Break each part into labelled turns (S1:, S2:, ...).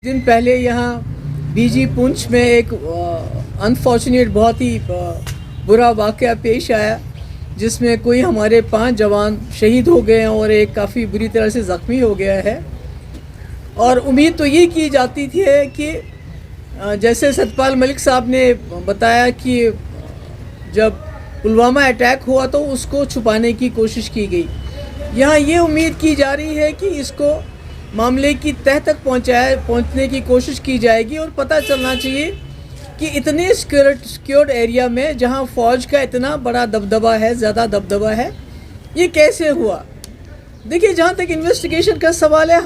S1: दिन पहले यहाँ बीजी पुंछ में एक अनफॉर्चुनेट बहुत ही बुरा वाक़या पेश आया जिसमें कोई हमारे 5 जवान शहीद हो गए हैं और एक काफ़ी बुरी तरह से ज़ख्मी हो गया है। और उम्मीद तो ये की जाती थी कि जैसे सतपाल मलिक साहब ने बताया कि जब पुलवामा अटैक हुआ तो उसको छुपाने की कोशिश की गई। यहाँ ये उम्मीद की जा रही है कि इसको मामले की तह तक पहुंचने की कोशिश की जाएगी और पता चलना चाहिए कि इतने सिक्योर्ड एरिया में जहां फ़ौज का इतना बड़ा दबदबा है, ज़्यादा दबदबा है, ये कैसे हुआ। देखिए, जहां तक इन्वेस्टिगेशन का सवाल है,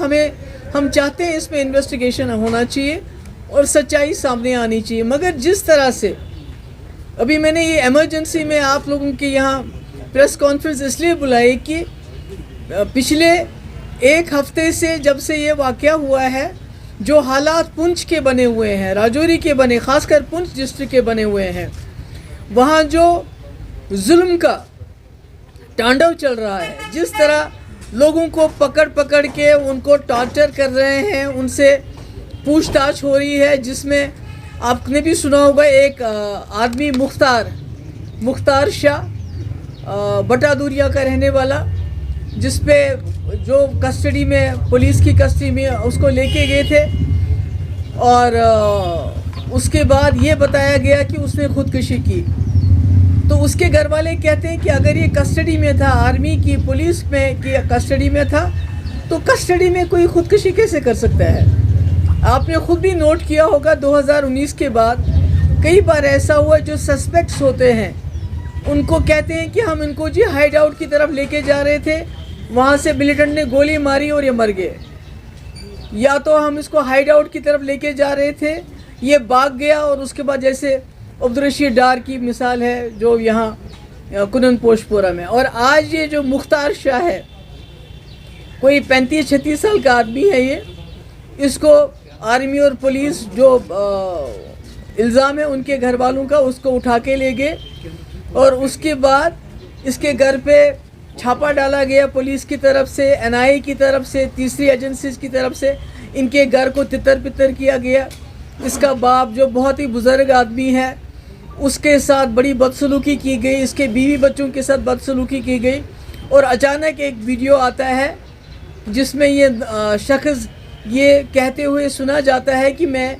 S1: हम चाहते हैं इसमें इन्वेस्टिगेशन होना चाहिए और सच्चाई सामने आनी चाहिए। मगर जिस तरह से अभी मैंने ये इमरजेंसी में आप लोगों के यहाँ प्रेस कॉन्फ्रेंस इसलिए बुलाई कि पिछले एक हफ्ते से जब से ये वाक़या हुआ है, जो हालात पुंछ के बने हुए हैं, राजौरी के बने, ख़ासकर पुंछ डिस्ट्रिक्ट के बने हुए हैं, वहाँ जो जुल्म का तांडव चल रहा है, जिस तरह लोगों को पकड़ पकड़ के उनको टॉर्चर कर रहे हैं, उनसे पूछताछ हो रही है, जिसमें आपने भी सुना होगा एक आदमी मुख्तार शाह बटादूरिया का रहने वाला, जिस पे जो कस्टडी में, पुलिस की कस्टडी में उसको लेके गए थे और उसके बाद ये बताया गया कि उसने खुदकुशी की। तो उसके घर वाले कहते हैं कि अगर ये कस्टडी में था, आर्मी की, पुलिस में की कस्टडी में था, तो कस्टडी में कोई खुदकुशी कैसे कर सकता है। आपने खुद भी नोट किया होगा 2019 के बाद कई बार ऐसा हुआ, जो सस्पेक्ट्स होते हैं उनको कहते हैं कि हम इनको जी हाइड आउट की तरफ लेके जा रहे थे, वहाँ से मिलिटेंट ने गोली मारी और ये मर गए, या तो हम इसको हाइड आउट की तरफ लेके जा रहे थे, ये भाग गया। और उसके बाद जैसे अब्दुल रशीद डार की मिसाल है जो यहाँ कुनन पोशपोरा में। और आज ये जो मुख्तार शाह है, कोई 35-36 साल का आदमी है, ये इसको आर्मी और पुलिस जो इल्ज़ाम है उनके घर वालों का, उसको उठा के ले गए और उसके बाद इसके घर पे छापा डाला गया पुलिस की तरफ से, एनआईए की तरफ से, तीसरी एजेंसीज की तरफ से। इनके घर को तितर बितर किया गया। इसका बाप जो बहुत ही बुज़ुर्ग आदमी है, उसके साथ बड़ी बदसलूकी की गई, इसके बीवी बच्चों के साथ बदसलूकी की गई। और अचानक एक वीडियो आता है जिसमें ये शख्स ये कहते हुए सुना जाता है कि मैं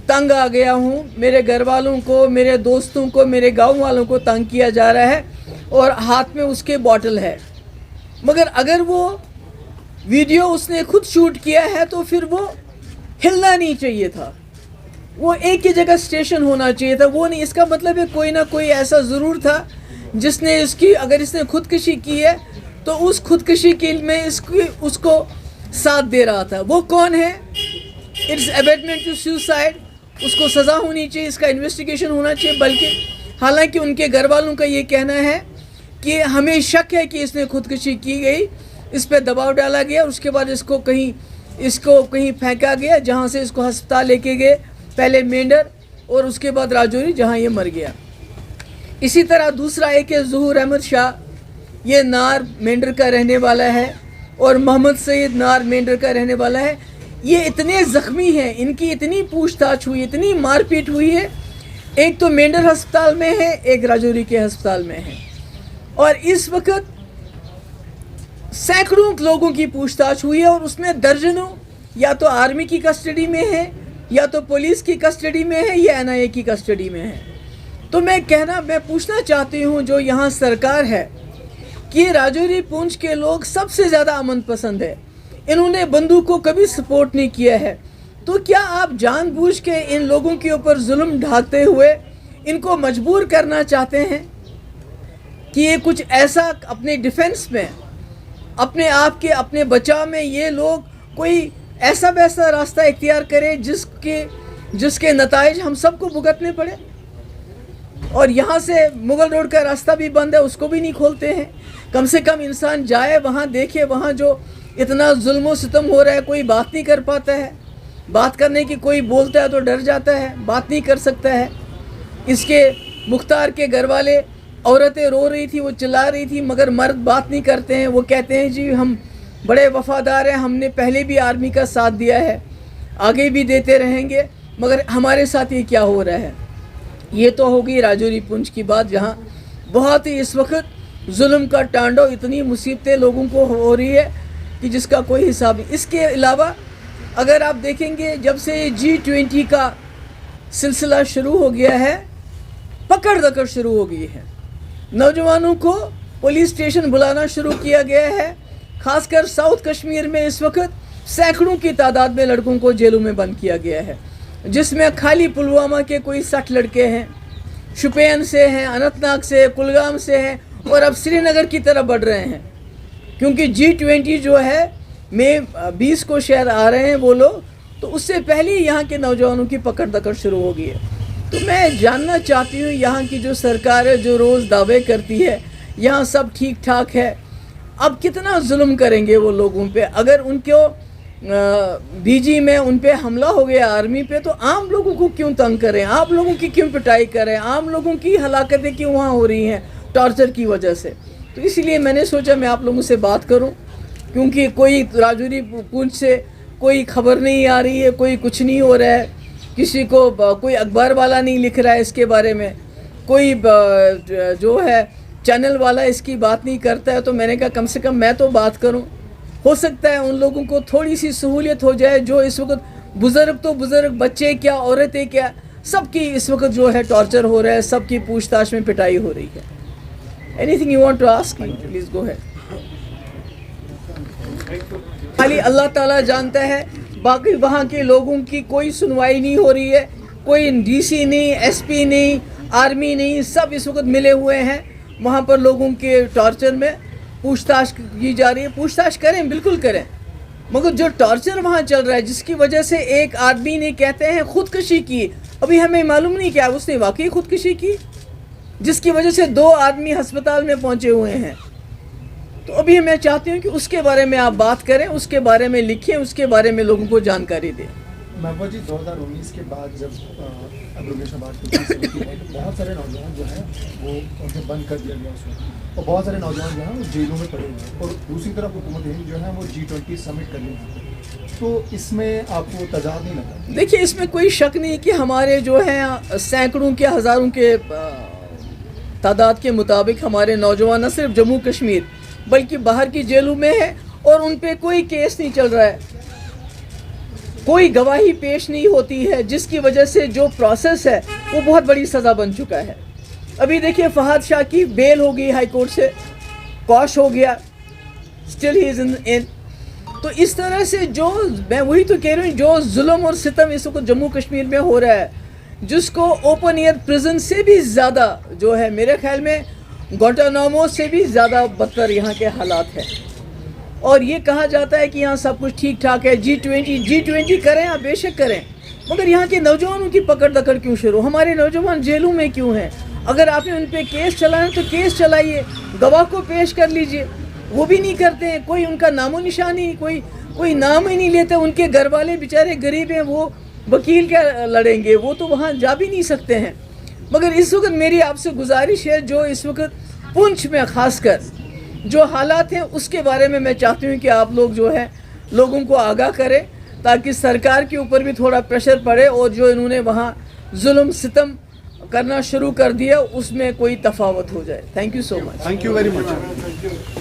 S1: तंग आ गया हूँ, मेरे घर वालों को, मेरे दोस्तों को, मेरे गाँव वालों को तंग किया जा रहा है, और हाथ में उसके बॉटल है। मगर अगर वो वीडियो उसने खुद शूट किया है तो फिर वो हिलना नहीं चाहिए था, वो एक ही जगह स्टेशन होना चाहिए था, वो नहीं। इसका मतलब है कोई ना कोई ऐसा ज़रूर था जिसने इसकी, अगर इसने खुदकुशी की है तो उस खुदकुशी के में उसको साथ दे रहा था। वो कौन है? इट्स अबेटमेंट टू सुसाइड, उसको सज़ा होनी चाहिए, इसका इन्वेस्टिगेशन होना चाहिए। बल्कि हालांकि उनके घर वालों का ये कहना है कि हमें शक है कि इसने खुदकुशी की गई, इस पर दबाव डाला गया, उसके बाद इसको कहीं फेंका गया, जहाँ से इसको अस्पताल लेके गए, पहले मेंढर और उसके बाद राजौरी, जहाँ ये मर गया। इसी तरह दूसरा एक है ज़हूर अहमद शाह, ये नार मेंढर का रहने वाला है, और मोहम्मद सईद नार मेंढर का रहने वाला है। ये इतने ज़ख्मी हैं, इनकी इतनी पूछताछ हुई, इतनी मारपीट हुई है। एक तो मेंढर अस्पताल में है, एक राजौरी के अस्पताल में है, और इस वक्त सैकड़ों लोगों की पूछताछ हुई है, और उसमें दर्जनों या तो आर्मी की कस्टडी में है, या तो पुलिस की कस्टडी में है, या एनआईए की कस्टडी में है। तो मैं पूछना चाहती हूँ जो यहाँ सरकार है कि राजौरी पुंछ के लोग सबसे ज़्यादा अमन पसंद है, इन्होंने बंदूक को कभी सपोर्ट नहीं किया है, तो क्या आप जानबूझ के इन लोगों के ऊपर जुल्म ढाते हुए इनको मजबूर करना चाहते हैं कि ये कुछ ऐसा अपने डिफेंस में, अपने आप के, अपने बचाव में ये लोग कोई ऐसा वैसा रास्ता इख्तियार करें जिसके नताइज हम सबको भुगतने पड़े। और यहाँ से मुगल रोड का रास्ता भी बंद है, उसको भी नहीं खोलते हैं। कम से कम इंसान जाए वहाँ, देखे वहाँ जो इतना जुल्म सितम हो रहा है, कोई बात नहीं कर पाता है। बात करने की कोई बोलता है तो डर जाता है, बात नहीं कर सकता है। इसके मुख्तार के घर वाले, औरतें रो रही थी, वो चिल्ला रही थी, मगर मर्द बात नहीं करते हैं। वो कहते हैं जी हम बड़े वफादार हैं, हमने पहले भी आर्मी का साथ दिया है, आगे भी देते रहेंगे। मगर हमारे साथ ये क्या हो रहा है, ये तो होगी राजौरी पुंछ की बात, जहाँ बहुत ही इस वक्त जुल्म का तांडव, इतनी मुसीबतें लोगों को हो रही है कि जिसका कोई हिसाब नहीं। इसके अलावा अगर आप देखेंगे, जब से G20 का सिलसिला शुरू हो गया है, पकड़ दकड़ शुरू हो गई है, नौजवानों को पुलिस स्टेशन बुलाना शुरू किया गया है। खासकर साउथ कश्मीर में इस वक्त सैकड़ों की तादाद में लड़कों को जेलों में बंद किया गया है, जिसमें खाली पुलवामा के कोई 60 लड़के हैं, शुपियन से हैं, अनंतनाग से, कुलगाम से हैं, और अब श्रीनगर की तरफ बढ़ रहे हैं। क्योंकि G20 जो है में 20 को शहर आ रहे हैं वो लोग, तो उससे पहले ही यहाँ के नौजवानों की पकड़ दकड़ शुरू हो गई है। तो मैं जानना चाहती हूँ, यहाँ की जो सरकार है, जो रोज़ दावे करती है यहाँ सब ठीक ठाक है, अब कितना जुल्म करेंगे वो लोगों पे। अगर उनको बीजी में उन पे हमला हो गया आर्मी पे, तो आम लोगों को क्यों तंग करें, आप लोगों की क्यों पिटाई करें, आम लोगों की हलाकतें क्यों वहाँ हो रही हैं टॉर्चर की वजह से। तो इसलिए मैंने सोचा मैं आप लोगों से बात करूं, क्योंकि कोई राजौरी पुंछ से कोई खबर नहीं आ रही है, कोई कुछ नहीं हो रहा है, किसी को कोई अखबार वाला नहीं लिख रहा है इसके बारे में, कोई जो है चैनल वाला इसकी बात नहीं करता है। तो मैंने कहा कम से कम मैं तो बात करूं, हो सकता है उन लोगों को थोड़ी सी सहूलियत हो जाए जो इस वक्त बुज़ुर्ग तो बुज़ुर्ग, बच्चे क्या, औरतें क्या, सबकी इस वक्त जो है टॉर्चर हो रहा है, सबकी पूछताछ में पिटाई हो रही है। Anything you want to ask me, please go ahead. खाली अल्लाह ताला जानता है, बाकी वहाँ के लोगों की कोई सुनवाई नहीं हो रही है, कोई DC नहीं, SP नहीं, आर्मी नहीं, सब इस वक्त मिले हुए हैं वहाँ पर लोगों के टॉर्चर में पूछताछ की जा रही है। पूछताछ करें, बिल्कुल करें, मगर जो टॉर्चर वहाँ चल रहा है, जिसकी वजह से एक आदमी ने कहते हैं खुदकुशी की, अभी हमें मालूम नहीं क्या उसने वाकई खुदकुशी की, जिसकी वजह से 2 आदमी अस्पताल में पहुंचे हुए हैं। तो अभी मैं चाहती हूं कि उसके बारे में आप बात करें, उसके बारे में लिखें, उसके बारे में लोगों को जानकारी दें।
S2: महबूबा जी, 2019 के बाद जब एब्रोगेशन बहुत सारे नौजवान जो हैं वो उन्हें बंद कर दिया गया उसमें, और बहुत सारे नौजवान जो हैं वो जेलों में पड़े हुए हैं, और दूसरी तरफ हुकूमत हिंद जो है वो G20 समिट कर रही है। तो इसमें आपको तजाद नहीं लगा?
S1: देखिए, इसमें कोई शक नहीं कि हमारे जो हैं सैकड़ों के, हज़ारों के तादाद के मुताबिक हमारे नौजवान न सिर्फ जम्मू कश्मीर बल्कि बाहर की जेलों में है, और उन पे कोई केस नहीं चल रहा है, कोई गवाही पेश नहीं होती है, जिसकी वजह से जो प्रोसेस है वो बहुत बड़ी सज़ा बन चुका है। अभी देखिए, फहद शाह की बेल हो गई हाई कोर्ट से, कॉश हो गया, स्टिल ही इज़ इन। तो इस तरह से जो, मैं वही तो कह रही हूँ, जो जुल्म और सितम इस वक्त जम्मू कश्मीर में हो रहा है, जिसको ओपन एयर प्रिजन से भी ज़्यादा जो है, मेरे ख्याल में गुआंटानामो से भी ज़्यादा बदतर यहाँ के हालात हैं। और ये कहा जाता है कि यहाँ सब कुछ ठीक ठाक है, G20 करें, आप बेशक करें, मगर यहाँ के नौजवानों की पकड़ दकड़ क्यों शुरू? हमारे नौजवान जेलों में क्यों हैं? अगर आपने उन पर केस चलाना तो केस चलाइए, गवाह को पेश कर लीजिए, वो भी नहीं करते हैं, कोई उनका नामो निशान ही, कोई नाम ही नहीं लेते। उनके घर वाले बेचारे गरीब हैं, वो वकील क्या लड़ेंगे, वो तो वहाँ जा भी नहीं सकते हैं। मगर इस वक्त मेरी आपसे गुजारिश है, जो इस वक्त पुंछ में ख़ासकर जो हालात हैं उसके बारे में मैं चाहती हूँ कि आप लोग जो है लोगों को आगाह करें, ताकि सरकार के ऊपर भी थोड़ा प्रेशर पड़े, और जो इन्होंने वहाँ जुल्म सितम करना शुरू कर दिया उसमें कोई तफावत हो जाए। Thank you so much.
S2: Thank you very much.